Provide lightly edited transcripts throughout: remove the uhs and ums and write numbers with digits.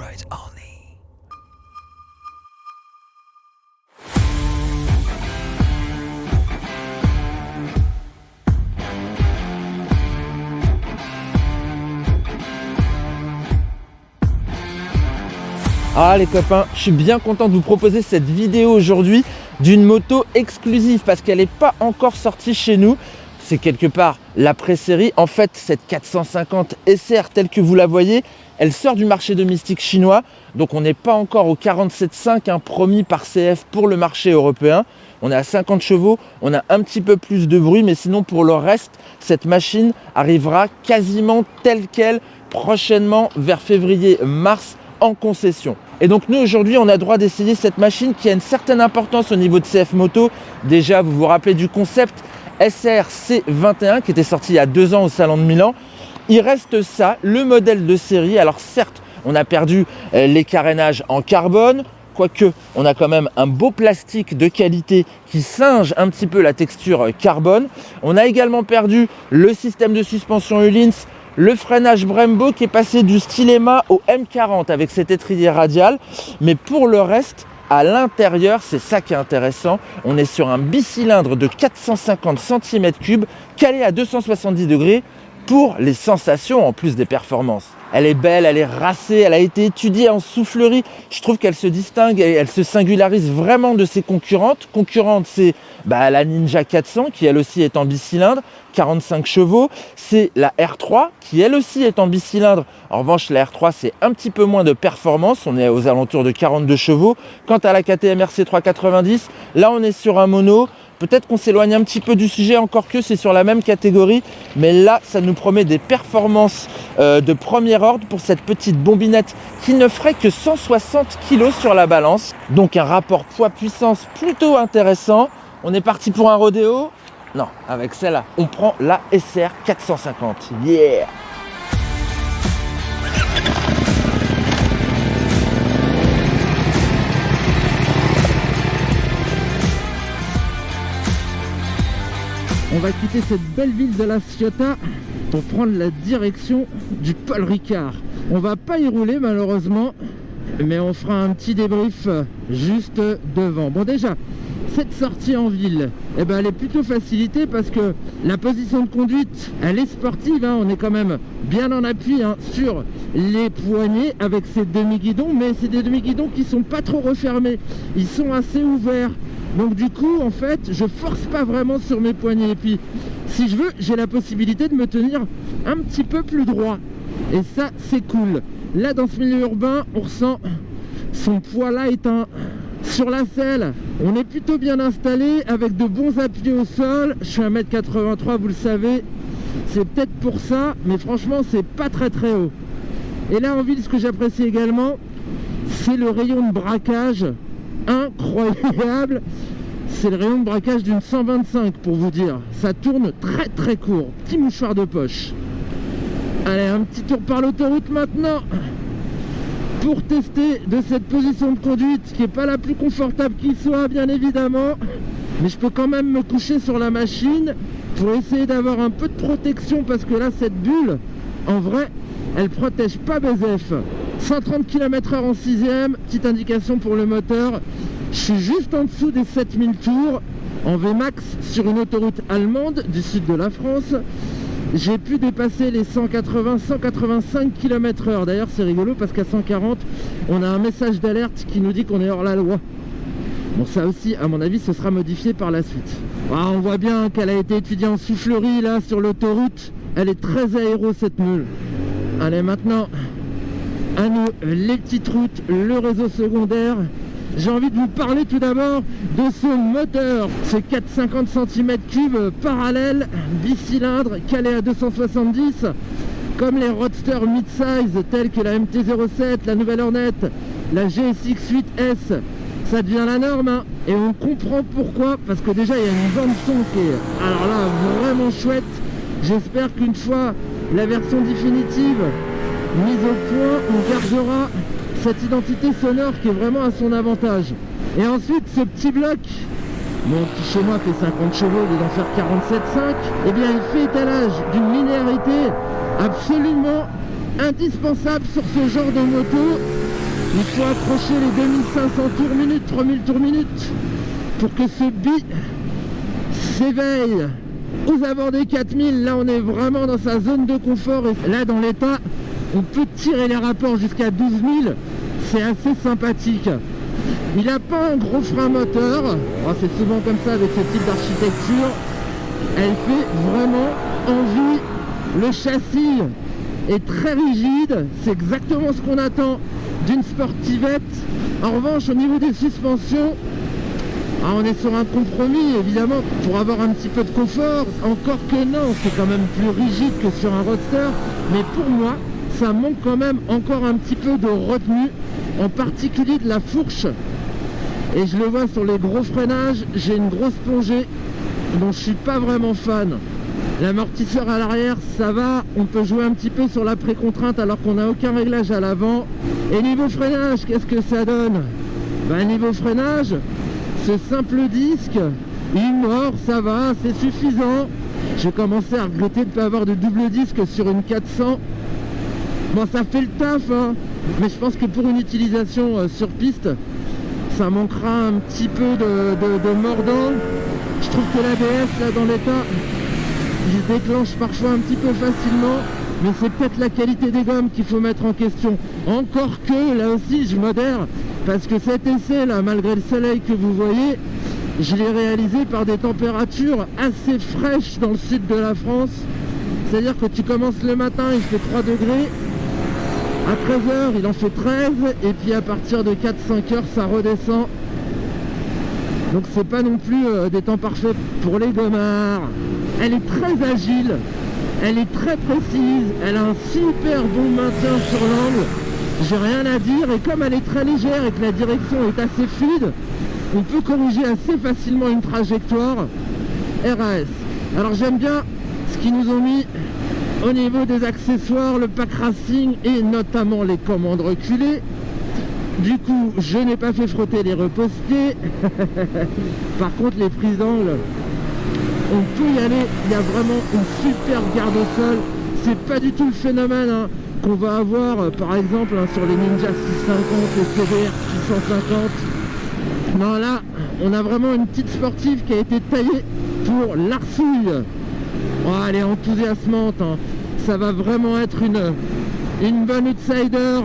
rides only. Ah les copains, je suis bien content de vous proposer cette vidéo aujourd'hui d'une moto exclusive parce qu'elle n'est pas encore sortie chez nous. C'est quelque part la pré-série. En fait, cette 450 SR telle que vous la voyez, elle sort du marché domestique chinois. Donc on n'est pas encore au 47.5 promis par CF pour le marché européen. On est à 50 chevaux, on a un petit peu plus de bruit, mais sinon pour le reste, cette machine arrivera quasiment telle qu'elle prochainement vers février-mars en concession. Et donc nous aujourd'hui on a droit d'essayer cette machine qui a une certaine importance au niveau de CF Moto. Déjà vous vous rappelez du concept SR-C21 qui était sorti il y a 2 ans au salon de Milan. Il reste ça, le modèle de série. Alors certes on a perdu les carénages en carbone, quoique on a quand même un beau plastique de qualité qui singe un petit peu la texture carbone. On a également perdu le système de suspension Öhlins, le freinage Brembo qui est passé du Stylema au M40 avec cet étrier radial. Mais pour le reste, à l'intérieur, c'est ça qui est intéressant. On est sur un bicylindre de 450 cm3 calé à 270 degrés pour les sensations en plus des performances. Elle est belle, elle est racée, elle a été étudiée en soufflerie. Je trouve qu'elle se distingue et elle se singularise vraiment de ses concurrentes. Concurrente, c'est la Ninja 400 qui elle aussi est en bicylindre, 45 chevaux. C'est la R3 qui elle aussi est en bicylindre. En revanche, la R3 c'est un petit peu moins de performance. On est aux alentours de 42 chevaux. Quant à la KTM RC390, là on est sur un mono. Peut-être qu'on s'éloigne un petit peu du sujet, encore que c'est sur la même catégorie. Mais là, ça nous promet des performances de premier ordre pour cette petite bombinette qui ne ferait que 160 kg sur la balance. Donc un rapport poids-puissance plutôt intéressant. On est parti pour un rodéo? Non, avec celle-là, on prend la SR 450. Yeah! On va quitter cette belle ville de la Ciotat pour prendre la direction du Paul Ricard. On va pas y rouler malheureusement, mais on fera un petit débrief juste devant. Bon déjà, cette sortie en ville, elle est plutôt facilitée parce que la position de conduite, elle est sportive. On est quand même bien en appui sur les poignets avec ces demi-guidons, mais c'est des demi-guidons qui sont pas trop refermés. Ils sont assez ouverts. Donc du coup, en fait, je force pas vraiment sur mes poignets. Et puis, si je veux, j'ai la possibilité de me tenir un petit peu plus droit. Et ça, c'est cool. Là, dans ce milieu urbain, on ressent son poids là éteint. Sur la selle, on est plutôt bien installé avec de bons appuis au sol. Je suis 1m83, vous le savez. C'est peut-être pour ça, mais franchement, c'est pas très très haut. Et là, en ville, ce que j'apprécie également, c'est le rayon de braquage. Incroyable, c'est le rayon de braquage d'une 125 pour vous dire. Ça tourne très très court. Petit mouchoir de poche. Allez, un petit tour par l'autoroute maintenant pour tester de cette position de conduite qui n'est pas la plus confortable qui soit, bien évidemment, mais je peux quand même me coucher sur la machine pour essayer d'avoir un peu de protection parce que là, cette bulle, en vrai, elle protège pas BZF. 130 km/h en 6ème, petite indication pour le moteur. Je suis juste en dessous des 7000 tours en Vmax sur une autoroute allemande du sud de la France. J'ai pu dépasser les 180-185 km/h. D'ailleurs, c'est rigolo parce qu'à 140, on a un message d'alerte qui nous dit qu'on est hors la loi. Bon, ça aussi, à mon avis, ce sera modifié par la suite. On voit bien qu'elle a été étudiée en soufflerie là sur l'autoroute. Elle est très aéro cette mule. Allez, maintenant, à nous, les petites routes, le réseau secondaire. J'ai envie de vous parler tout d'abord de ce moteur, ce 450 cm3 parallèle, bicylindre, calé à 270, comme les roadster mid-size tels que la MT-07, la nouvelle Hornet, la GSX-8S. Ça devient la norme, et on comprend pourquoi, parce que déjà il y a une bande son qui est, alors là, vraiment chouette. J'espère qu'une fois la version définitive mise au point, on gardera cette identité sonore qui est vraiment à son avantage. Et ensuite, ce petit bloc, mon qui chez moi fait 50 chevaux, il d'en faire 47,5, eh bien il fait étalage d'une linéarité absolument indispensable sur ce genre de moto. Il faut accrocher les 2500 tours minute, 3000 tours minute pour que ce bi s'éveille aux abords des 4000. Là on est vraiment dans sa zone de confort et là dans l'état on peut tirer les rapports jusqu'à 12 000. C'est assez sympathique. Il n'a pas un gros frein moteur. Oh, c'est souvent comme ça avec ce type d'architecture. Elle fait vraiment envie. Le châssis est très rigide. C'est exactement ce qu'on attend d'une sportivette. En revanche, au niveau des suspensions, on est sur un compromis évidemment pour avoir un petit peu de confort. Encore que non, c'est quand même plus rigide que sur un roadster. Mais pour moi, ça manque quand même encore un petit peu de retenue, en particulier de la fourche. Et je le vois sur les gros freinages, j'ai une grosse plongée dont je suis pas vraiment fan. L'amortisseur à l'arrière, ça va, on peut jouer un petit peu sur la précontrainte alors qu'on n'a aucun réglage à l'avant. Et niveau freinage, qu'est-ce que ça donne? Niveau freinage, ce simple disque, il mord, ça va, c'est suffisant. J'ai commencé à regretter de ne pas avoir de double disque sur une 400. Bon, ça fait le taf, hein, mais je pense que pour une utilisation sur piste, ça manquera un petit peu de mordant. Je trouve que l'ABS, là, dans l'état, il se déclenche parfois un petit peu facilement, mais c'est peut-être la qualité des gommes qu'il faut mettre en question. Encore que, là aussi, je modère, parce que cet essai, là, malgré le soleil que vous voyez, je l'ai réalisé par des températures assez fraîches dans le sud de la France. C'est-à-dire que tu commences le matin, il fait 3 degrés, à 13h il en fait 13, et puis à partir de 4-5 heures ça redescend. Donc c'est pas non plus des temps parfaits pour les gommards. Elle est très agile, elle est très précise, elle a un super bon maintien sur l'angle. J'ai rien à dire, et comme elle est très légère et que la direction est assez fluide, on peut corriger assez facilement une trajectoire RAS. Alors j'aime bien ce qu'ils nous ont mis au niveau des accessoires, le pack racing et notamment les commandes reculées. Du coup, je n'ai pas fait frotter les repose-pieds. Par contre, les prises d'angle, on peut y aller. Il y a vraiment une super garde au sol. C'est pas du tout le phénomène qu'on va avoir, par exemple, sur les Ninja 650, les CBR 650. Non, là, on a vraiment une petite sportive qui a été taillée pour l'arsouille. Oh, elle est enthousiasmante, hein. Ça va vraiment être une bonne outsider.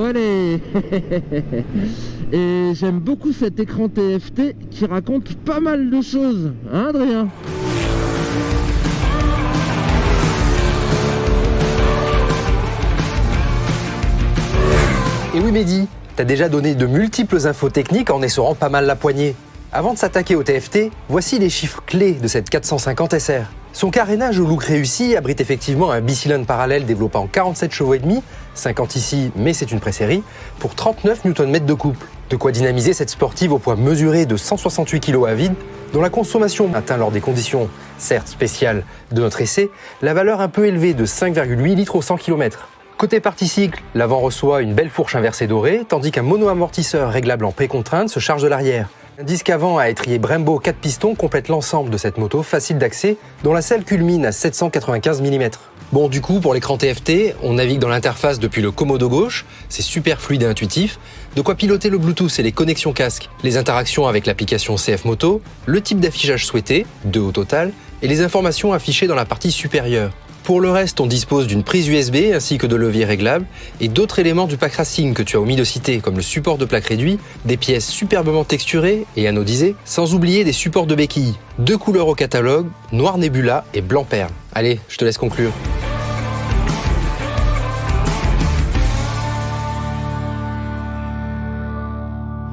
Allez. Et j'aime beaucoup cet écran TFT qui raconte pas mal de choses, hein Adrien? Et oui Mehdi, t'as déjà donné de multiples infos techniques en essorant pas mal la poignée. Avant de s'attaquer au TFT, voici les chiffres clés de cette 450 SR. Son carénage au look réussi abrite effectivement un bicylindre parallèle développant 47 chevaux et demi, 50 ici mais c'est une pré-série, pour 39 Nm de couple. De quoi dynamiser cette sportive au poids mesuré de 168 kg à vide, dont la consommation atteint lors des conditions, certes spéciales, de notre essai, la valeur un peu élevée de 5,8 litres au 100 km. Côté partie cycle, l'avant reçoit une belle fourche inversée dorée, tandis qu'un mono-amortisseur réglable en précontrainte se charge de l'arrière. Un disque avant à étrier Brembo 4 pistons complète l'ensemble de cette moto facile d'accès, dont la selle culmine à 795 mm. Bon, du coup, pour l'écran TFT, on navigue dans l'interface depuis le commodo gauche, c'est super fluide et intuitif, de quoi piloter le Bluetooth et les connexions casque, les interactions avec l'application CF Moto, le type d'affichage souhaité, 2 au total, et les informations affichées dans la partie supérieure. Pour le reste, on dispose d'une prise USB ainsi que de leviers réglables et d'autres éléments du pack racing que tu as omis de citer, comme le support de plaque réduit, des pièces superbement texturées et anodisées, sans oublier des supports de béquilles. 2 couleurs au catalogue, noir Nebula et blanc perle. Allez, je te laisse conclure.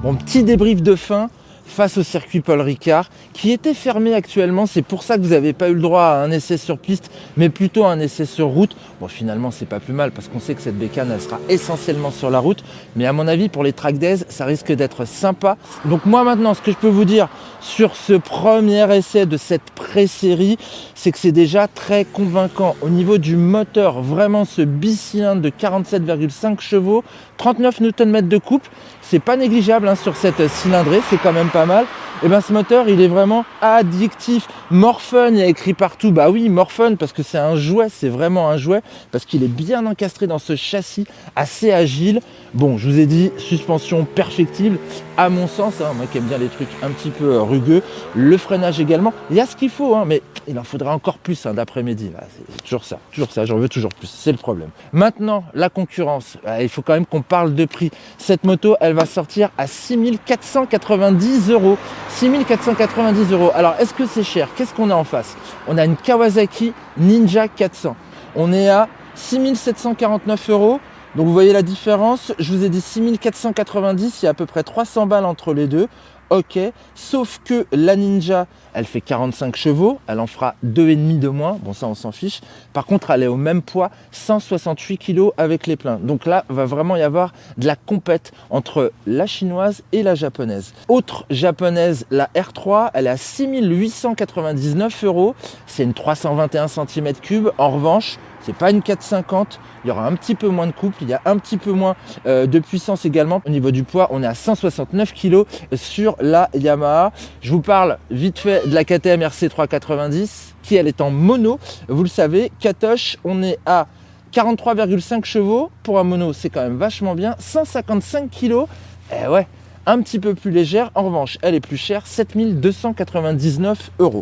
Bon, petit débrief de fin face au circuit Paul Ricard qui était fermé actuellement. C'est pour ça que vous n'avez pas eu le droit à un essai sur piste mais plutôt à un essai sur route. Bon, finalement c'est pas plus mal parce qu'on sait que cette bécane elle sera essentiellement sur la route, mais à mon avis pour les track days ça risque d'être sympa. Donc moi maintenant ce que je peux vous dire sur ce premier essai de cette pré-série, c'est que c'est déjà très convaincant au niveau du moteur. Vraiment ce bicylindre de 47,5 chevaux, 39 Nm de couple, c'est pas négligeable sur cette cylindrée, c'est quand même pas mal. Et bien ce moteur, il est vraiment addictif. More Fun, il y a écrit partout. Bah oui, More Fun, parce que c'est un jouet, c'est vraiment un jouet, parce qu'il est bien encastré dans ce châssis assez agile. Bon, je vous ai dit, suspension perfectible, à mon sens, hein, moi qui aime bien les trucs un petit peu rugueux. Le freinage également, il y a ce qu'il faut, hein, mais il en faudrait encore plus hein, d'après-midi. C'est toujours ça, j'en veux toujours plus, c'est le problème. Maintenant, la concurrence, il faut quand même qu'on parle de prix. Cette moto, elle va sortir à 6 490 €. 6 490 €. Alors, est-ce que c'est cher? Qu'est-ce qu'on a en face? On a une Kawasaki Ninja 400. On est à 6 749 €. Donc, vous voyez la différence. Je vous ai dit 6 490. Il y a à peu près 300 balles entre les deux. Ok, sauf que la Ninja, elle fait 45 chevaux, elle en fera 2,5 de moins, bon ça on s'en fiche. Par contre, elle est au même poids, 168 kg avec les pleins. Donc là, va vraiment y avoir de la compète entre la chinoise et la japonaise. Autre japonaise, la R3, elle est à 6 899 €. C'est une 321 cm3. En revanche, c'est pas une 450, il y aura un petit peu moins de couple, il y a un petit peu moins de puissance également. Au niveau du poids, on est à 169 kg sur la Yamaha. Je vous parle vite fait de la KTM RC 390 qui elle est en mono. Vous le savez, Katoche, on est à 43,5 chevaux. Pour un mono, c'est quand même vachement bien. 155 kg, et ouais, un petit peu plus légère. En revanche, elle est plus chère, 7 299 €.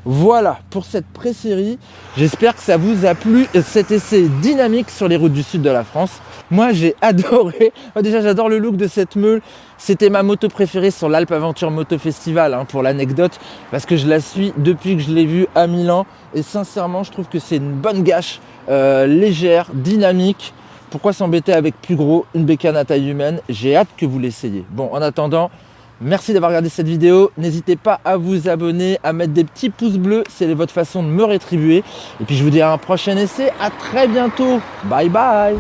Voilà pour cette pré-série. J'espère que ça vous a plu, cet essai dynamique sur les routes du sud de la France. Moi, j'ai adoré. Déjà, j'adore le look de cette meule. C'était ma moto préférée sur l'Alpe Aventure Moto Festival, hein, pour l'anecdote, parce que je la suis depuis que je l'ai vue à Milan. Et sincèrement, je trouve que c'est une bonne gâche, légère, dynamique. Pourquoi s'embêter avec plus gros, une bécane à taille humaine? J'ai hâte que vous l'essayiez. Bon, en attendant, merci d'avoir regardé cette vidéo. N'hésitez pas à vous abonner, à mettre des petits pouces bleus. C'est votre façon de me rétribuer. Et puis je vous dis à un prochain essai. À très bientôt. Bye bye.